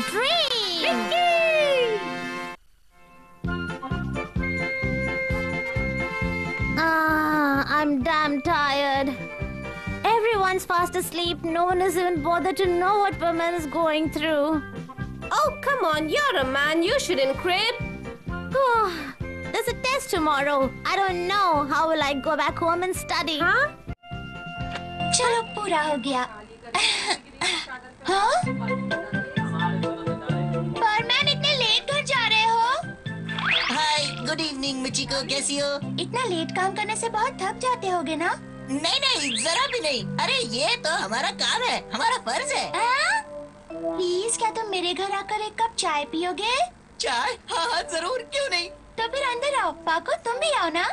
dream. I'm damn tired. Everyone's fast asleep. No one has even bothered to know what Perman is going through. Oh, come on. You're a man. You shouldn't crib. There's a test tomorrow. I don't know. How will I go back home and study? Huh? चलो पूरा हो गया। हाँ? परमैन इतने late घर जा रहे हो? हाय, गुड इवनिंग मिचिको, कैसी हो? इतना लेट काम करने से बहुत थक जाते होगे ना? नहीं नहीं, जरा भी नहीं। अरे ये तो हमारा काम है, हमारा फर्ज है। प्लीज क्या तुम मेरे घर आकर एक कप चाय पियोगे? चाय? हाँ हाँ जरूर, क्यों नहीं। तो फिर अंदर आओ। पाको तुम भी आओ ना।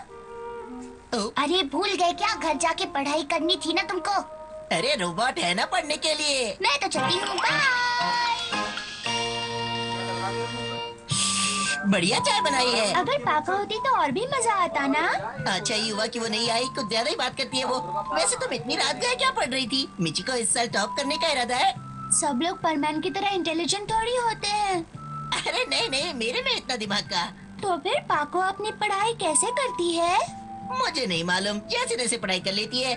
अरे भूल गए क्या? घर जाके पढ़ाई करनी थी ना तुमको। अरे रोबोट है ना पढ़ने के लिए। मैं तो चलती हूँ, बाय। बढ़िया चाय बनाई है। अगर पापा होती तो और भी मजा आता ना। अच्छा ही हुआ कि वो नहीं आई, कुछ ज्यादा ही बात करती है वो। वैसे तुम इतनी रात गए क्या पढ़ रही थी? मिचिको इस साल टॉप करने का इरादा है? सब लोग परमैन की तरह इंटेलिजेंट थोड़ी होते हैं। अरे नहीं नहीं, मेरे में इतना दिमाग का। तो फिर पाको अपनी पढ़ाई कैसे करती है? मुझे नहीं मालूम, जैसे तैसे पढ़ाई कर लेती है,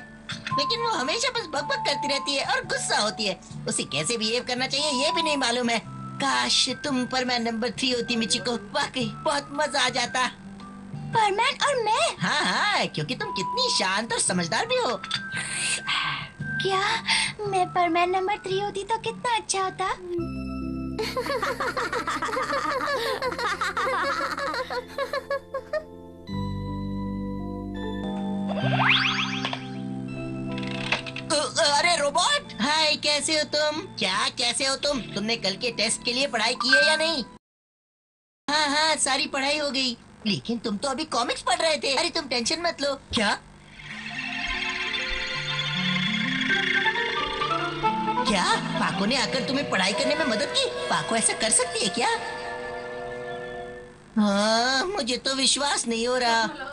लेकिन वो हमेशा बस बकबक करती रहती है और गुस्सा होती है। उसे कैसे बिहेव करना चाहिए ये भी नहीं मालूम है। काश तुम परमैन नंबर 3 होती मिचिको, वाकई बहुत मजा आ जाता। परमैन और मैं? हाँ हाँ, क्योंकि तुम कितनी शांत और समझदार भी हो। क्या मैं परमैन नंबर 3 होती तो कितना अच्छा होता। अरे रोबोट, हाय, कैसे हो तुम? क्या कैसे हो तुम? तुमने कल के टेस्ट के लिए पढ़ाई की है या नहीं? हाँ हाँ, सारी पढ़ाई हो गई, लेकिन तुम तो अभी कॉमिक्स पढ़ रहे थे। अरे तुम टेंशन मत लो। क्या क्या पाको ने आकर तुम्हें पढ़ाई करने में मदद की? पाको ऐसा कर सकती है क्या? हाँ, मुझे तो विश्वास नहीं हो रहा।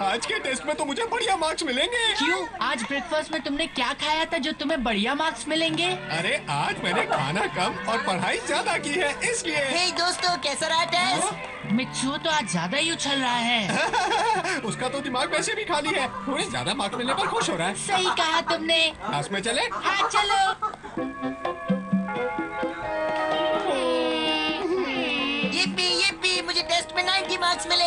आज के टेस्ट में तो मुझे बढ़िया मार्क्स मिलेंगे। क्यों? आज ब्रेकफास्ट में तुमने क्या खाया था जो तुम्हें बढ़िया मार्क्स मिलेंगे? अरे आज मैंने खाना कम और पढ़ाई ज्यादा की है, इसलिए। हे दोस्तों, कैसा रहा टेस्ट? मित्सुओ तो आज ज्यादा ही उछल रहा है। उसका तो दिमाग वैसे भी खाली है, थोड़े ज्यादा मार्क्स मिलने पर खुश हो रहा है। सही कहा तुमने। क्लास में चले? हाँ चलो। ये मुझे टेस्ट में 90 मार्क्स मिले।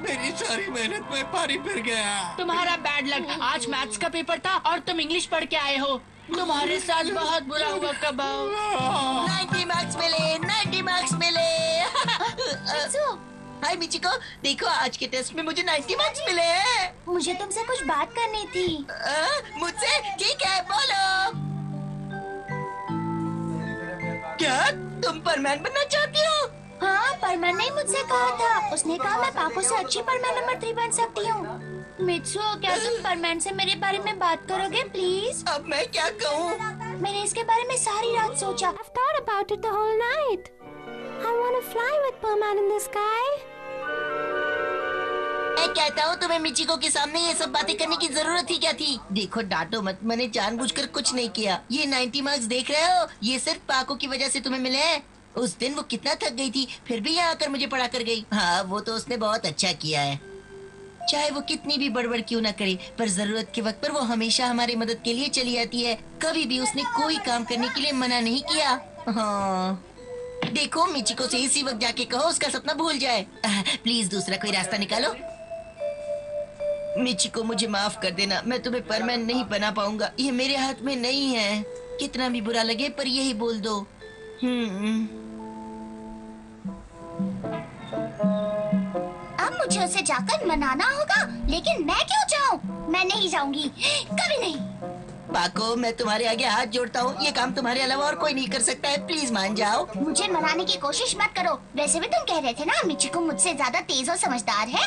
मेरी सारी मेहनत में पानी फिर गया। तुम्हारा बैड लक। आज मैथ्स का पेपर था और तुम इंग्लिश पढ़ के आए हो। तुम्हारे साथ बहुत बुरा हुआ कबाओ। 90 मार्क्स मिले, 90 मार्क्स मिले। हाय मिचिको, देखो आज के टेस्ट में मुझे 90 मार्क्स मिले हैं। मुझे तुमसे कुछ बात करनी थी। मुझसे? ठीक है, बोलो। क्या तुम परमैन बनना चाहती हो? हाँ, परमैन ने मुझसे कहा था। उसने कहा मैं पाको से अच्छी परमैन नंबर 3 बन सकती हूँ। मित्सुओ, क्या तुम परमैन से मेरे बारे में बात करोगे प्लीज? अब मैं क्या कहूँ? मैंने इसके बारे में सारी रात सोचा। I've thought about it the whole night. I want to fly with Perman in the sky. मैं कहता हूँ तुम्हें मिचिको के सामने ये सब बातें करने की जरूरत ही क्या थी? देखो डांटो मत, मैंने जानबूझकर कुछ नहीं किया। ये 90 मार्क्स देख रहे हो? ये सिर्फ पाको की वजह से तुम्हें मिले हैं। उस दिन वो कितना थक गई थी, फिर भी यहाँ आकर मुझे पढ़ा कर गई। हाँ, वो तो उसने बहुत अच्छा किया है। चाहे वो कितनी भी बड़बड़ क्यों ना करे, पर जरूरत के वक्त पर वो हमेशा हमारी मदद के लिए चली आती है। कभी भी उसने कोई काम करने के लिए मना नहीं किया। हाँ, देखो मिचिको से इसी वक्त जाके कहो उसका सपना भूल जाए। प्लीज दूसरा कोई रास्ता निकालो। मिचिको, मुझे माफ कर देना, मैं तुम्हें परमैन नहीं बना पाऊंगा। ये मेरे हाथ में नहीं है। कितना भी बुरा लगे पर यही बोल दो। अब मुझे उसे जाकर मनाना होगा, लेकिन मैं क्यों जाऊँ? मैं नहीं जाऊंगी, कभी नहीं। पाको, मैं तुम्हारे आगे हाथ जोड़ता हूँ, ये काम तुम्हारे अलावा और कोई नहीं कर सकता है। प्लीज मान जाओ। मुझे मनाने की कोशिश मत करो। वैसे भी तुम कह रहे थे ना मिचिको मुझसे ज्यादा तेज और समझदार है।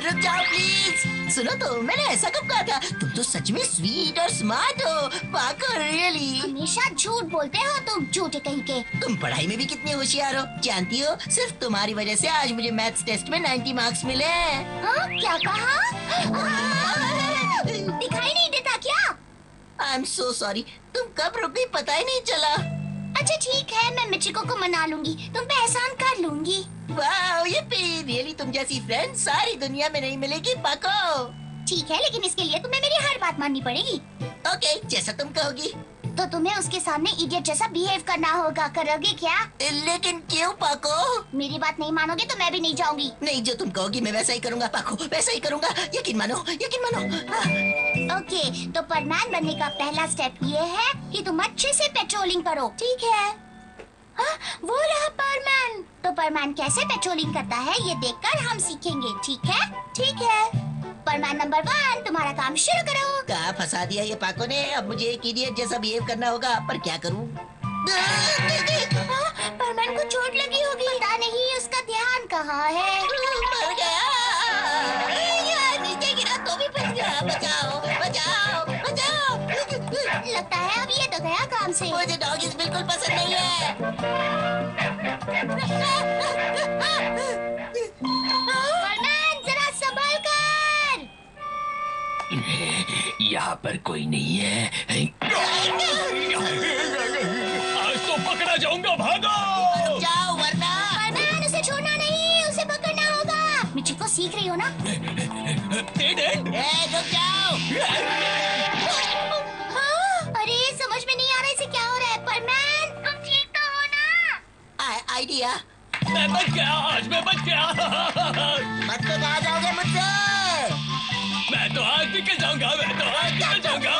रुक जाओ प्लीज। सुनो तो, मैंने ऐसा कब कहा था? तुम तो सच में स्वीट और स्मार्ट हो पाको, रियली। हमेशा झूठ बोलते हो तुम, झूठे कहीं के। तुम पढ़ाई में भी कितनी होशियार हो, जानती हो? सिर्फ तुम्हारी वजह से आज मुझे मैथ्स टेस्ट में 90 मार्क्स मिले हैं। हाँ, क्या कहा? दिखाई नहीं देता क्या? आई एम सो सॉरी, तुम कब रुक गई पता ही नहीं चला। अच्छा ठीक है, मैं मिचिको को मना लूंगी, तुम पे एहसान कर लूंगी। वाह, ये रियली तुम जैसी फ्रेंड सारी दुनिया में नहीं मिलेगी पाको। ठीक है, लेकिन इसके लिए तुम्हें मेरी हर बात माननी पड़ेगी। ओके, जैसा तुम कहोगी। तो तुम्हें उसके सामने इडियट जैसा बिहेव करना होगा, करोगे क्या? लेकिन क्यों पाको? मेरी बात नहीं मानोगे तो मैं भी नहीं जाऊंगी। नहीं, जो तुम कहोगी मैं वैसा ही करूंगा पाको, वैसा ही करूंगा, यकीन मानो, यकीन मानो। ओके, तो परमैन बनने का पहला स्टेप ये है कि तुम अच्छे से पेट्रोलिंग करो, ठीक है? हाँ, वो रहा परमैन। तो परमैन कैसे पेट्रोलिंग करता है ये देखकर हम सीखेंगे, ठीक है? ठीक है। परमैन नंबर 1, तुम्हारा काम शुरू करो। कहाँ फंसा दिया ये पाको ने। अब मुझे एक इडियट जैसा बिहेव करना होगा, पर क्या करूँ? परमैन को चोट लगी होगी। पता नहीं उसका ध्यान कहाँ है। मर गया यार, नीचे गिरा तो भी फंस गया। बचाओ बचाओ बचाओ। लगता है अब ये तो गया काम से। मुझे डॉगीज बिल्कुल पसंद नहीं है। परमैन जरा संभल कर। यहाँ पर कोई नहीं है। आज तो पकड़ा जाऊंगा, भागो! जाओ वरना। परमैन उसे छोड़ना नहीं, उसे पकड़ना होगा। मिचिको सीख रही हो ना? रुक जाओ। अरे समझ में नहीं आ रहा इसे क्या हो रहा है। परमैन तुम ठीक तो हो ना? आइडिया। मैं बच गया, आज मैं बच गया। मत तो कहाँ जाओगे मुझसे? मैं तो आज निकल जाऊंगा, मैं तो आज निकल जाऊंगा।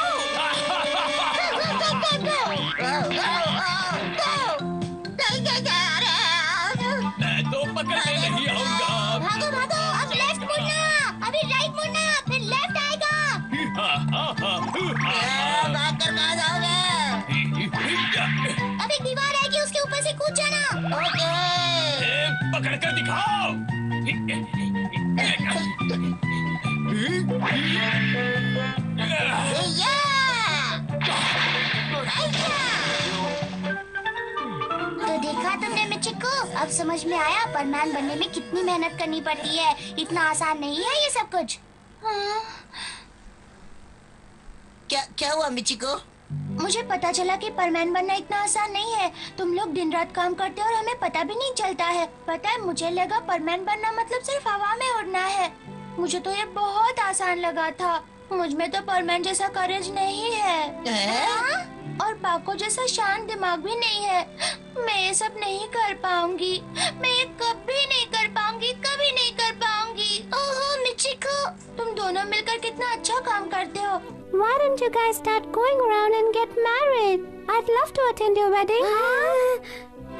मैं तो पकड़ने नहीं आऊंगा। भागो भागो, अब लेफ्ट मुड़ना, अभी राइट मुड़ना, फिर लेफ्ट आएगा। भाग कर कहाँ जाओगे? अब एक दीवार आएगी, उसके ऊपर से कूद जाना। ओके। पकड़ कर दिखाओ। तो देखा तुमने मिचिको, अब समझ में आया परमैन बनने में कितनी मेहनत करनी पड़ती है। इतना आसान नहीं है ये सब कुछ। क्या क्या हुआ मिचिको? मुझे पता चला कि परमैन बनना इतना आसान नहीं है। तुम लोग दिन रात काम करते हो और हमें पता भी नहीं चलता है। पता है, मुझे लगा परमैन बनना मतलब सिर्फ हवा में उड़ना है। मुझे तो ये बहुत आसान लगा था। मुझ में तो परमैन जैसा करेज नहीं है। हाँ? और पाको जैसा शांत दिमाग भी नहीं है। मैं ये सब नहीं कर पाऊंगी। मैं ये कभी नहीं कर पाऊंगी, कभी नहीं कर पाऊंगी। ओहो मिचिको, तुम दोनों मिलकर कितना अच्छा काम करते हो। Why don't you guys start going around and get married? I'd love to attend your wedding.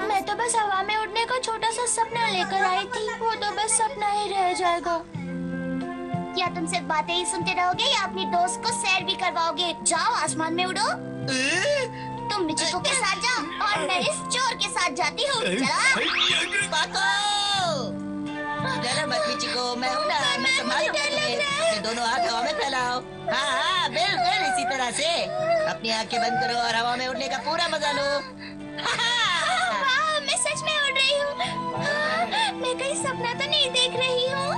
मैं तो बस हवा में उड़ने का छोटा सा सपना लेकर आई थी। वो तो बस सपना ही रह जाएगा। या तुम सिर्फ बातें ही सुनते रहोगे या अपनी दोस्त को सैर भी करवाओगे? जाओ आसमान में उड़ो। तुम मिचिको के साथ जाओ और मैं इस चोर के साथ जाती हूँ। पाको! डरो मत मिचिको, मैं हूँ ना, मैं संभालूंगा तुम्हें। अपने दोनों हाथ हवा में फैलाओ। हाँ हाँ, बिल्कुल इसी तरह से। अपनी आंखें बंद करो और हवा में उड़ने का पूरा मजा लो। वाह, मैं सच में उड़ रही हूँ। हाँ, मैं कहीं सपना तो नहीं देख रही हूँ।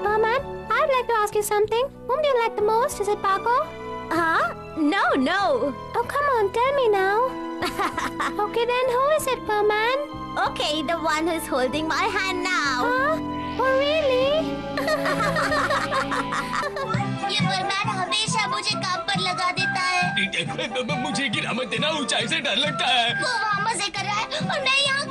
Perman, I'd like to ask you something. Whom do you like the most? Is it Paco? Huh? No, no. Oh, come on, tell me now. Okay, then who is it, Perman? Okay, the one who's holding my hand now. Huh? Oh, really? ये परमैन हमेशा मुझे काम पर लगा देता है। मुझे गिरा मत देना, ऊंचाई से डर लगता है। वो वहाँ मजे कर रहा है और मैं यहाँ